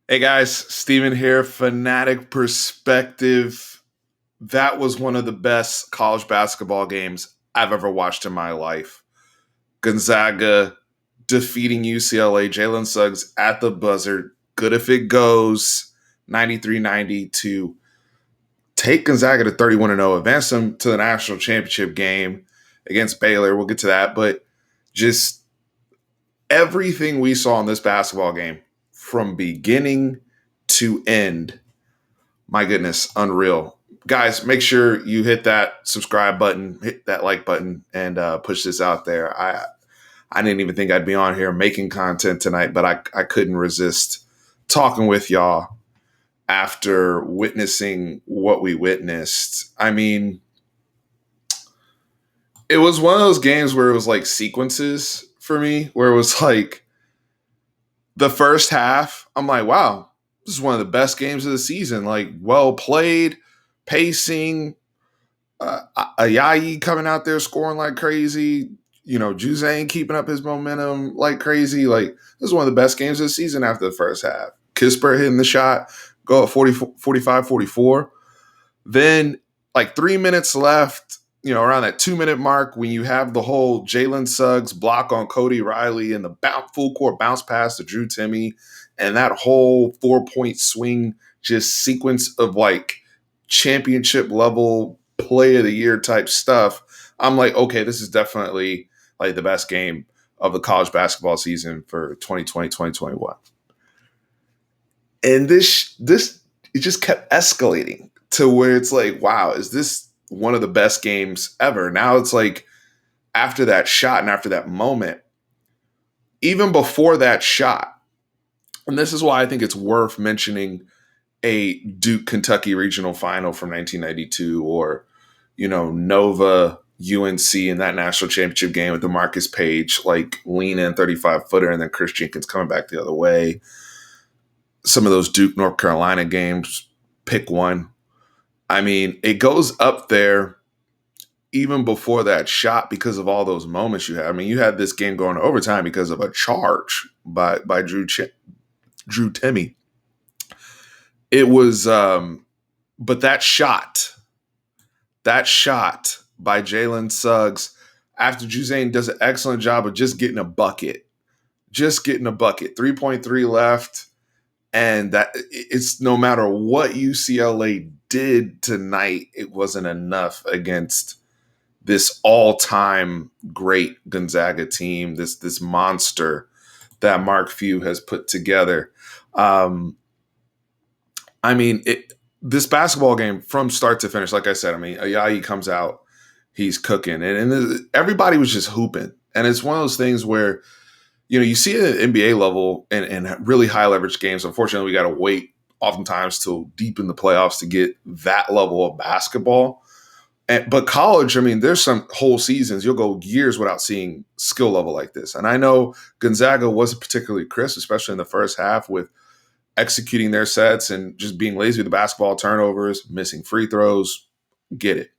Hey guys, Steven here, Fanatic Perspective. That was one of the best college basketball games I've ever watched in my life. Gonzaga defeating UCLA, Jalen Suggs at the buzzer. Good if it goes 93-90 to take Gonzaga to 31-0, advance them to the national championship game against Baylor. We'll get to that, but just everything we saw in this basketball game from beginning to end, my goodness, unreal. Guys, make sure you hit that subscribe button, hit that like button, and push this out there. I didn't even think I'd be on here making content tonight, but I couldn't resist talking with y'all after witnessing what we witnessed. I mean, it was one of those games where it was like sequences for me, where it was like the first half, I'm like, wow, this is one of the best games of the season. Like, well played, pacing, Ayayi coming out there scoring like crazy. Juzang keeping up his momentum like crazy. Like, this is one of the best games of the season after the first half. Kispert hitting the shot, go at 45, 44. Then, like 3 minutes left, around that 2 minute mark, when you have the whole Jalen Suggs block on Cody Riley and the full court bounce pass to Drew Timme and that whole 4-point swing, just sequence of like championship level play of the year type stuff. I'm like, okay, this is definitely like the best game of the college basketball season for 2020, 2021. And this it just kept escalating to where it's like, wow, is this one of the best games ever? Now it's like after that shot and after that moment, even before that shot, and this is why I think it's worth mentioning a Duke Kentucky regional final from 1992 or, Nova UNC in that national championship game with the Marcus Page, like lean in 35 footer and then Chris Jenkins coming back the other way. Some of those Duke North Carolina games, pick one. I mean, it goes up there even before that shot because of all those moments you had. I mean, you had this game going to overtime because of a charge by Drew Timme. It was, but that shot by Jalen Suggs after Juzang does an excellent job of just getting a bucket. 3.3 left. And that it's no matter what UCLA did tonight, it wasn't enough against this all-time great Gonzaga team, this monster that Mark Few has put together. This basketball game from start to finish, like I said, Ayayi comes out, he's cooking, and everybody was just hooping. And it's one of those things where, you see it at NBA level and really high leverage games. Unfortunately, we got to wait oftentimes till deep in the playoffs to get that level of basketball. But college, there's some whole seasons, you'll go years without seeing skill level like this. And I know Gonzaga wasn't particularly crisp, especially in the first half with executing their sets and just being lazy with the basketball, turnovers, missing free throws, get it.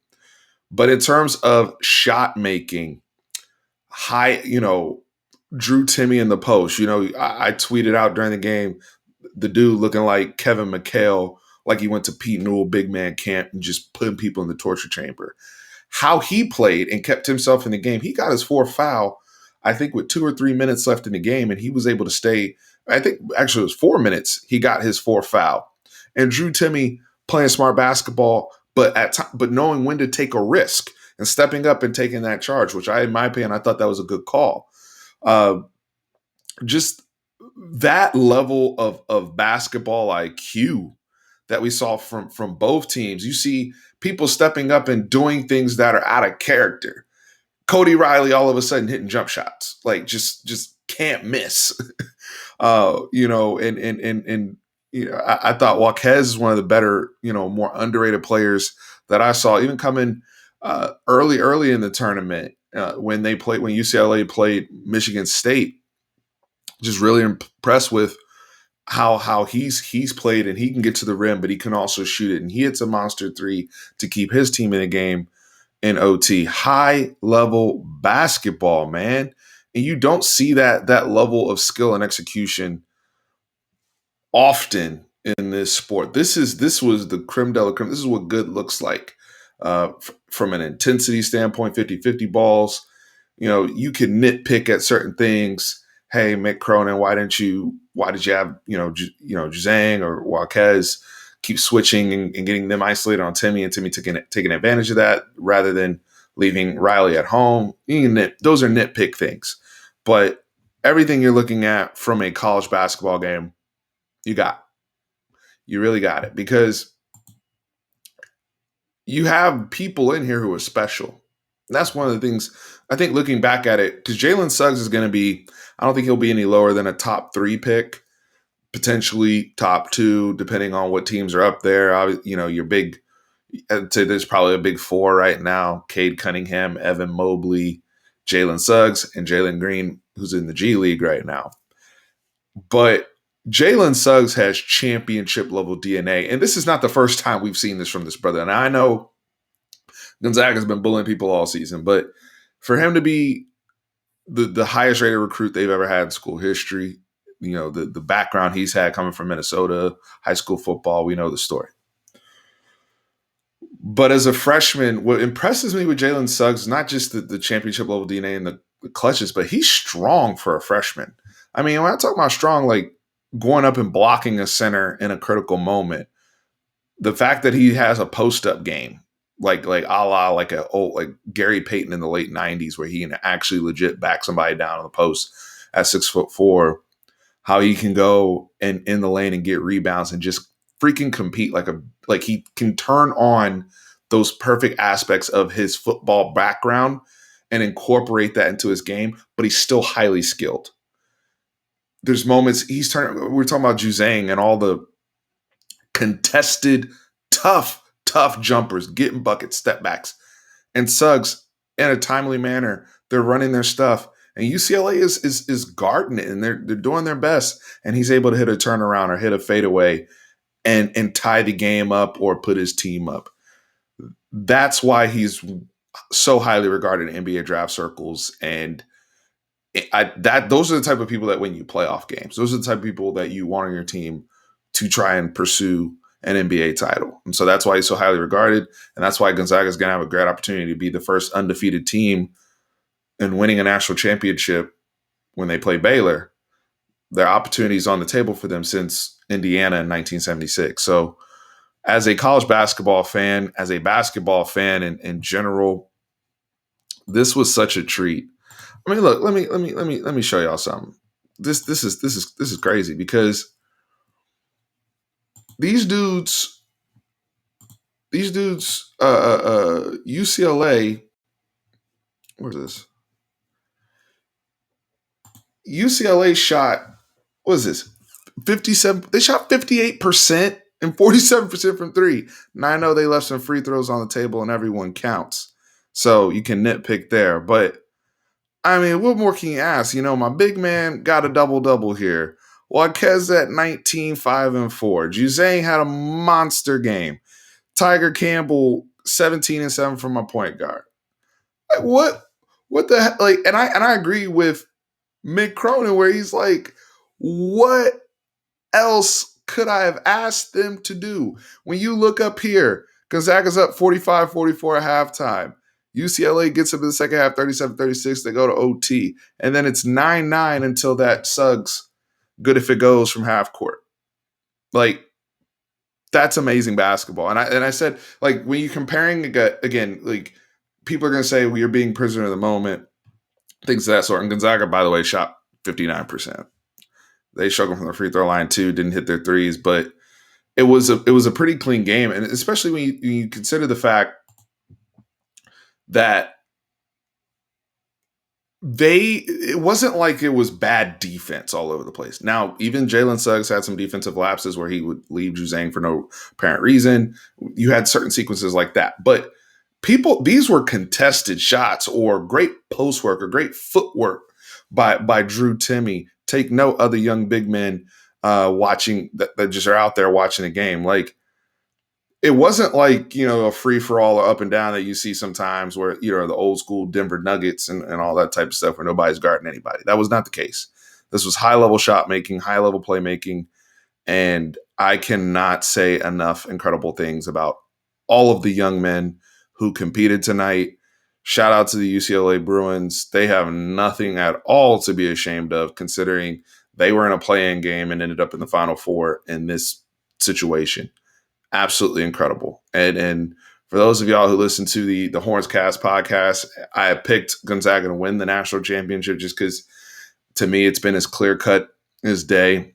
But in terms of shot making, high, Drew Timme in the post. I tweeted out during the game, the dude looking like Kevin McHale, like he went to Pete Newell big man camp and just putting people in the torture chamber. How he played and kept himself in the game. He got his fourth foul, I think, with 2 or 3 minutes left in the game, and he was able to stay. I think actually it was 4 minutes. He got his fourth foul, and Drew Timme playing smart basketball, but knowing when to take a risk and stepping up and taking that charge, which in my opinion, I thought that was a good call. Just that level of basketball IQ that we saw from both teams. You see people stepping up and doing things that are out of character. Cody Riley all of a sudden hitting jump shots, like just can't miss. I thought Jaquez is one of the better, more underrated players that I saw, even coming early in the tournament when UCLA played Michigan State. Just really impressed with how he's played, and he can get to the rim, but he can also shoot it. And he hits a monster three to keep his team in the game in OT. High level basketball, man. And you don't see that level of skill and execution often in this sport. This was the creme de la creme. This is what good looks like from an intensity standpoint. 50-50 balls. You can nitpick at certain things. Hey, Mick Cronin, why did you have, Juzang or Jaquez keep switching and getting them isolated on Timmy, and Timmy taking advantage of that rather than leaving Riley at home? Those are nitpick things. But everything you're looking at from a college basketball game, you got. You really got it, because you have people in here who are special. And that's one of the things I think, looking back at it, because Jalen Suggs is going to be, I don't think he'll be any lower than a top 3 pick, potentially top 2, depending on what teams are up there. Your big, I'd say there's probably a big 4 right now: Cade Cunningham, Evan Mobley, Jalen Suggs, and Jalen Green, who's in the G League right now. But Jalen Suggs has championship level DNA. And this is not the first time we've seen this from this brother. And I know Gonzaga's been bullying people all season, but for him to be the highest rated recruit they've ever had in school history, the background he's had coming from Minnesota, high school football, we know the story. But as a freshman, what impresses me with Jalen Suggs is not just the championship level DNA and the clutches, but he's strong for a freshman. I mean, when I talk about strong, like going up and blocking a center in a critical moment, the fact that he has a post-up game, like a la like Gary Payton in the late 90s, where he can actually legit back somebody down on the post at 6'4", how he can go and in the lane and get rebounds and just freaking compete like he can turn on those perfect aspects of his football background and incorporate that into his game, but he's still highly skilled. There's moments we're talking about Juzang and all the contested, tough jumpers, getting buckets, step backs. And Suggs, in a timely manner, they're running their stuff. And UCLA is guarding it, and they're doing their best. And he's able to hit a turnaround or hit a fadeaway and tie the game up or put his team up. That's why he's so highly regarded in NBA draft circles. And those are the type of people that win you playoff games. Those are the type of people that you want on your team to try and pursue an NBA title. And so that's why he's so highly regarded. And that's why Gonzaga is going to have a great opportunity to be the first undefeated team in winning a national championship when they play Baylor. Their opportunities on the table for them since Indiana in 1976. So as a college basketball fan, as a basketball fan in general, this was such a treat. I mean, look, let me show y'all something. This is crazy, because these dudes, UCLA, where's this? UCLA shot, what is this? 57, they shot 58% and 47% from 3. Now I know they left some free throws on the table and everyone counts. So you can nitpick there. But I mean, what more can you ask? My big man got a double-double here. Jaquez at 19, 5, and 4. Juzang had a monster game. Tiger Campbell, 17 and 7 from my point guard. Like, what the heck? Like, and I agree with Mick Cronin, where he's like, what else could I have asked them to do? When you look up here, Gonzaga's up 45-44 at halftime. UCLA gets up in the second half, 37-36. They go to OT. And then it's 9-9 until that Suggs good if it goes from half court. Like, that's amazing basketball. And I said, like, when you're comparing, again, like, people are going to say, well, you're being prisoner of the moment, things of that sort. And Gonzaga, by the way, shot 59%. They struggled from the free throw line too, didn't hit their threes, but it was a pretty clean game. And especially when you consider the fact that it wasn't like it was bad defense all over the place. Now, even Jalen Suggs had some defensive lapses where he would leave Juzang for no apparent reason. You had certain sequences like that. But these were contested shots or great post work or great footwork by Drew Timme. Take note, other young big men watching that just are out there watching the game. Like, it wasn't like, a free-for-all or up and down that you see sometimes where, the old school Denver Nuggets and all that type of stuff where nobody's guarding anybody. That was not the case. This was high-level shot making, high-level playmaking, And I cannot say enough incredible things about all of the young men who competed tonight. Shout out to the UCLA Bruins. They have nothing at all to be ashamed of, considering they were in a play-in game and ended up in the Final Four in this situation. Absolutely incredible. And for those of y'all who listen to the Horns Cast podcast, I picked Gonzaga to win the national championship just because, to me, it's been as clear cut as day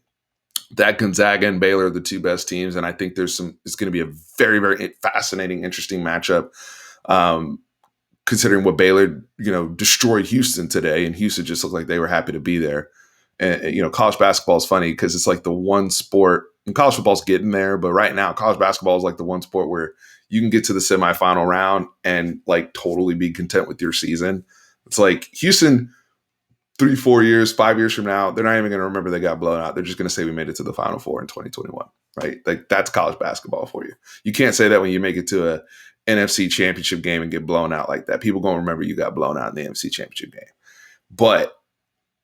that Gonzaga and Baylor are the two best teams, and I think it's going to be a very, very fascinating, interesting matchup. Considering what Baylor, destroyed Houston today, and Houston just looked like they were happy to be there. And college basketball is funny because it's like the one sport, and college football's getting there, but right now college basketball is like the one sport where you can get to the semifinal round and like totally be content with your season. It's like Houston, 3, 4 years, 5 years from now, they're not even going to remember they got blown out. They're just going to say we made it to the Final Four in 2021, right? Like that's college basketball for you. You can't say that when you make it to a NFC championship game and get blown out like that. People going to remember you got blown out in the NFC championship game. But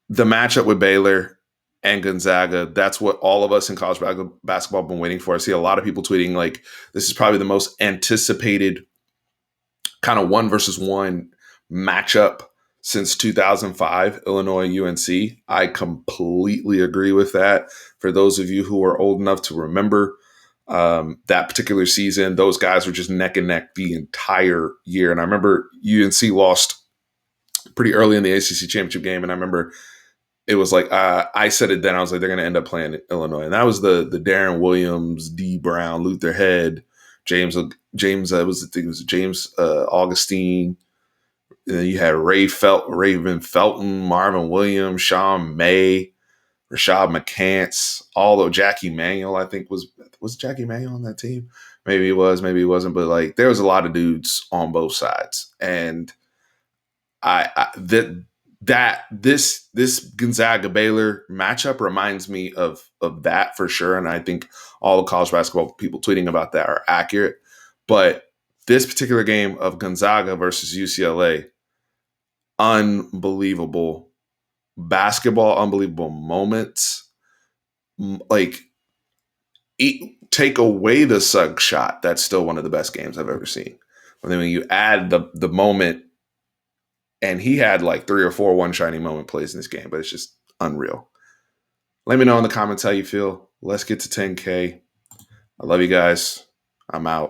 the matchup with Baylor and Gonzaga, that's what all of us in college basketball have been waiting for. I see a lot of people tweeting like this is probably the most anticipated kind of 1-versus-1 matchup since 2005, Illinois UNC. I completely agree with that. For those of you who are old enough to remember that particular season, those guys were just neck and neck the entire year. And I remember UNC lost pretty early in the ACC championship game, and I remember it was like I said it then. I was like, they're going to end up playing Illinois, and that was the Darren Williams, D. Brown, Luther Head, James Augustine. And then you had Raven Felton, Marvin Williams, Sean May, Rashad McCants, although Jackie Manuel, I think was Jackie Manuel on that team? Maybe he was, maybe he wasn't, but like there was a lot of dudes on both sides. And this Gonzaga Baylor matchup reminds me of that for sure. And I think all the college basketball people tweeting about that are accurate. But this particular game of Gonzaga versus UCLA, unbelievable basketball, unbelievable moments. Like, take away the Suggs shot, that's still one of the best games I've ever seen. And then when you add the moment, and he had like 3 or 4 one shiny moment plays in this game, but it's just unreal. Let me know in the comments how you feel. Let's get to 10K. I love you guys. I'm out.